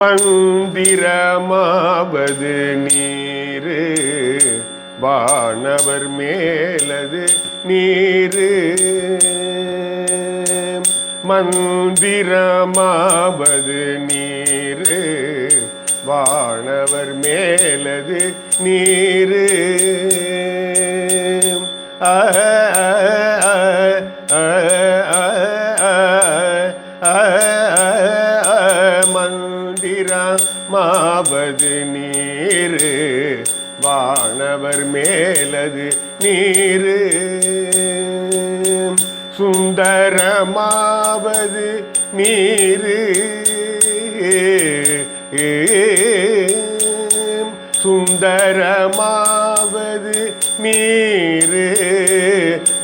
மந்திரமாவது நீரு வானவர் மேலது நீரு. மந்திரமாவது நீரு வானவர் மேலது நீரு. மந்திரமாவது நீரு வானவர் மேலது நீரு. சுந்தரமாவது நீரு சுந்தரமாவது நீரு.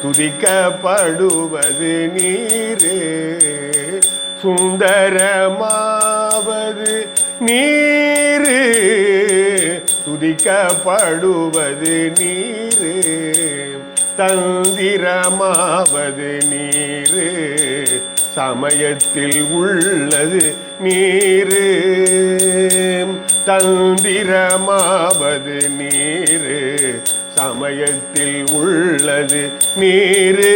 துதிக்கப்படுவது நீரு. சுந்தரமாவது நீரு. துதிக்கப்படுவது நீரு. தந்திரமாவது நீரு சமயத்தில் உள்ளது நீரு. தந்திரமாவது நீரு சமயத்தில் உள்ளது நீரு.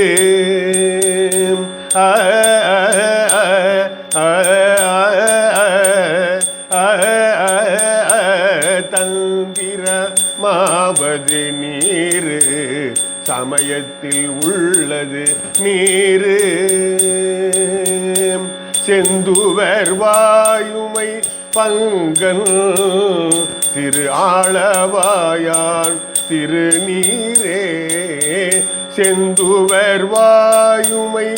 தந்திரமாவது நீரு சமயத்தில் உள்ளது நீரு. செந்துவர் வாயுமை பங்கன் திரு ஆளவாயான் திருநீரே. செந்துவர் வாயுமை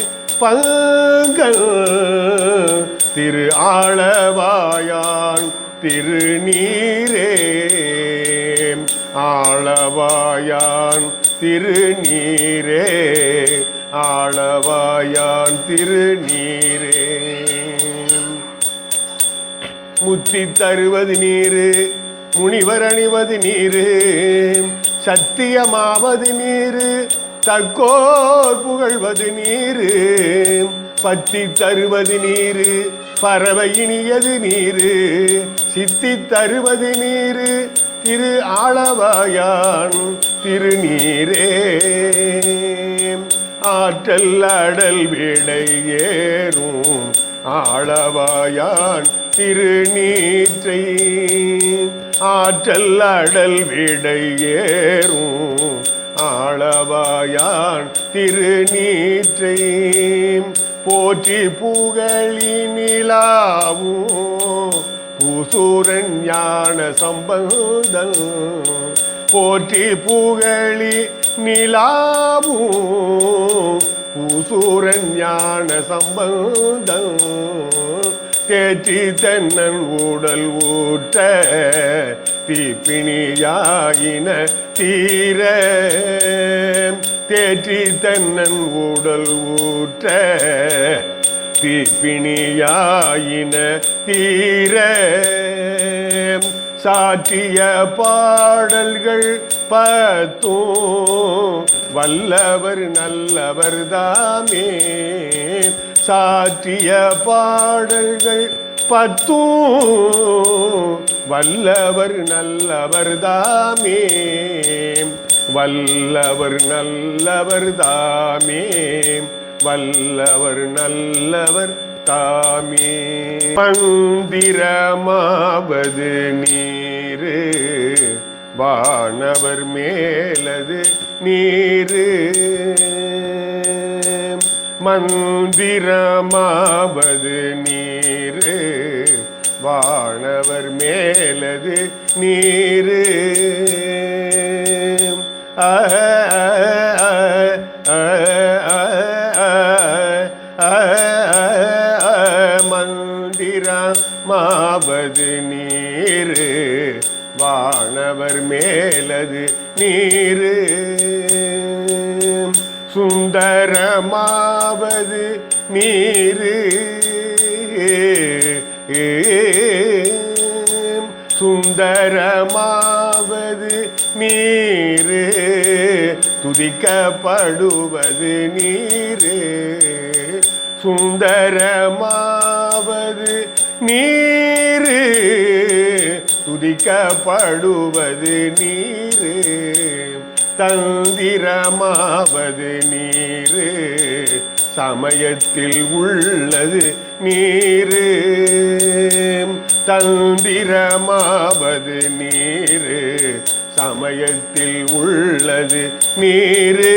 பங்கன் திரு ஆளவாயான் திருநீரே. ஆளவாயான் திருநீரே. ஆளவாயான் திருநீரே. முத்தி தருவது நீரு முனிவர் அணிவது நீரு. சத்தியமாவது நீரு தக்கோர் புகழ்வது நீரு. பத்தி தருவது நீரு பறவை இனியது நீரு. சித்தி தருவது நீரு திரு ஆளவாயான் திருநீரே. ஆற்றல் அடல் விடை ஏறும் ஆளவாயான் திருநீற்றை. ஆற்றல் அடல் விடை ஏறும் ஆளவாயான் திருநீற்றை. போற்றி புகழி நிலாவும் பூசூரன் ஞான சம்பந்தன். போற்றி புகழி நிலாவும் பூசூரன் ஞான சம்பந்தன். தேற்றி தென்னன் உடல் ஊற்ற தீப்பிணியாயின தீர. தேற்றி தென்னன் உடல் ஊற்ற தீப்பிணியாயின தீர. சாற்றிய பாடல்கள் பத்தும் வல்லவர் நல்லவர் தாமே. சாற்றிய பாடல்கள் பத்தும் வல்லவர் நல்லவர் தாமே. வல்லவர் நல்லவர் தாமே. வல்லவர் நல்லவர் தாமே. மந்திரமாவது நீரு வானவர் மேலது நீரு. மந்திரமாவது நீரு வானவர் மேலது நீரு. மந்திரமாவது நீரு வானவர் மேலது நீரு. சுந்தரமாவது நீரு. சுந்தரமாவது நீரு. துதிக்கப்படுவது நீரு. சுந்தரமாவது நீரு துதிக்கப்படுவது நீரு தந்திரமாவது நீரு சமயத்தில் உள்ளது நீரு தந்திரமாவது நீரு சமயத்தில் உள்ளது நீரு